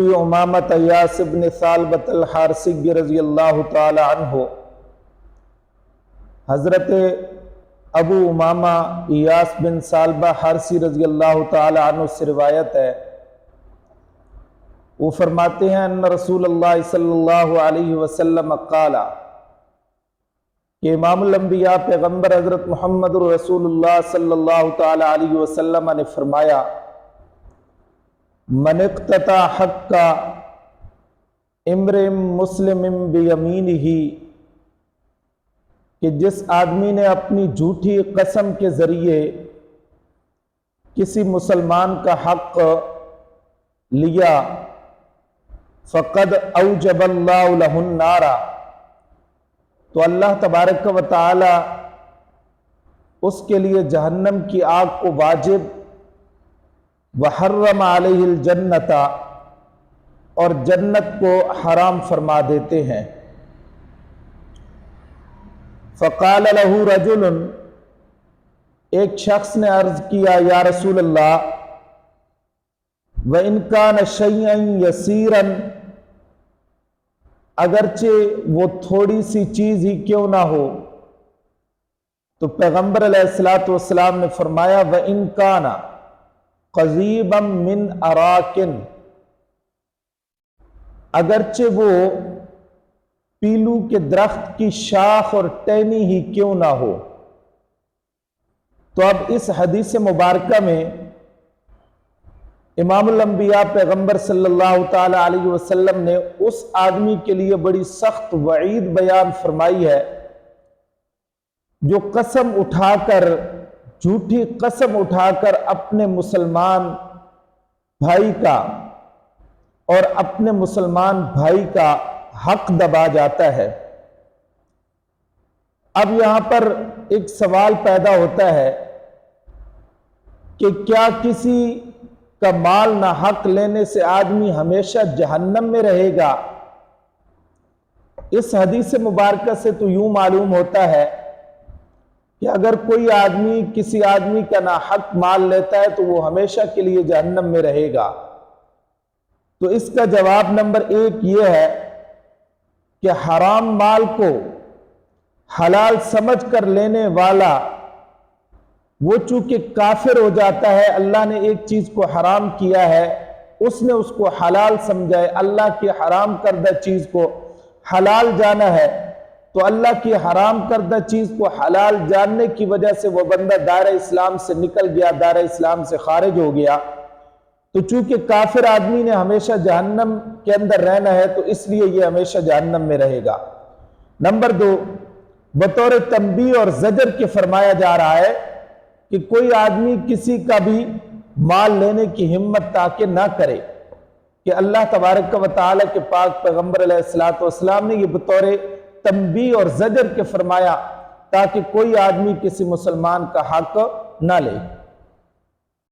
امامۃ یاس بن ثعلبۃ الحارثی رضی اللہ تعالی عنہ، حضرت ابو امامہ یاس بن ثعلبہ حارثی رضی اللہ تعالی عنہ سے روایت ہے، وہ فرماتے ہیں ان رسول اللہ صلی اللہ علیہ وسلم قال کہ امام الانبیاء پیغمبر حضرت محمد رسول اللہ صلی اللہ تعالی علیہ وسلم نے فرمایا، من اقتطع حق امرئ مسلم بیمینہ، کہ جس آدمی نے اپنی جھوٹی قسم کے ذریعے کسی مسلمان کا حق لیا، فقد اوجب اللہ لہ النار، تو اللہ تبارک و تعالی اس کے لیے جہنم کی آگ کو واجب، وحرم علیہ الجنت، اور جنت کو حرام فرما دیتے ہیں۔ فقال لہ رجل، ایک شخص نے عرض کیا، یا رسول اللہ، وَإِن كَانَ شَيْئًا يَسِيرًا، اگرچہ وہ تھوڑی سی چیز ہی کیوں نہ ہو، تو پیغمبر علیہ السلام نے فرمایا، وَإِن كَانَ قَضِيبًا مِّنْ أَرَاكٍ، اگرچہ وہ پیلو کے درخت کی شاخ اور ٹہنی ہی کیوں نہ ہو۔ تو اب اس حدیث مبارکہ میں امام الانبیاء پیغمبر صلی اللہ تعالی علیہ وسلم نے اس آدمی کے لیے بڑی سخت وعید بیان فرمائی ہے جو قسم اٹھا کر، جھوٹی قسم اٹھا کر اپنے مسلمان بھائی کا اور اپنے مسلمان بھائی کا حق دبا جاتا ہے۔ اب یہاں پر ایک سوال پیدا ہوتا ہے کہ کیا کسی کا مال نہ حق لینے سے آدمی ہمیشہ جہنم میں رہے گا؟ اس حدیث مبارکہ سے تو یوں معلوم ہوتا ہے کہ اگر کوئی آدمی کسی آدمی کا ناحق مال لیتا ہے تو وہ ہمیشہ کے لیے جہنم میں رہے گا۔ تو اس کا جواب نمبر 1 یہ ہے کہ حرام مال کو حلال سمجھ کر لینے والا وہ چونکہ کافر ہو جاتا ہے، اللہ نے ایک چیز کو حرام کیا ہے، اس نے اس کو حلال سمجھا ہے، اللہ کی حرام کردہ چیز کو حلال جانا ہے، تو اللہ کی حرام کردہ چیز کو حلال جاننے کی وجہ سے وہ بندہ دائرہ اسلام سے نکل گیا، دائرہ اسلام سے خارج ہو گیا۔ تو چونکہ کافر آدمی نے ہمیشہ جہنم کے اندر رہنا ہے، تو اس لیے یہ ہمیشہ جہنم میں رہے گا۔ نمبر 2، بطور تنبیہ اور زجر کے فرمایا جا رہا ہے کہ کوئی آدمی کسی کا بھی مال لینے کی ہمت تاکہ نہ کرے، کہ اللہ تبارک و تعالی کے پاک پیغمبر علیہ السلام نے یہ بطور تنبیہ اور زجر کے فرمایا تاکہ کوئی آدمی کسی مسلمان کا حق نہ لے۔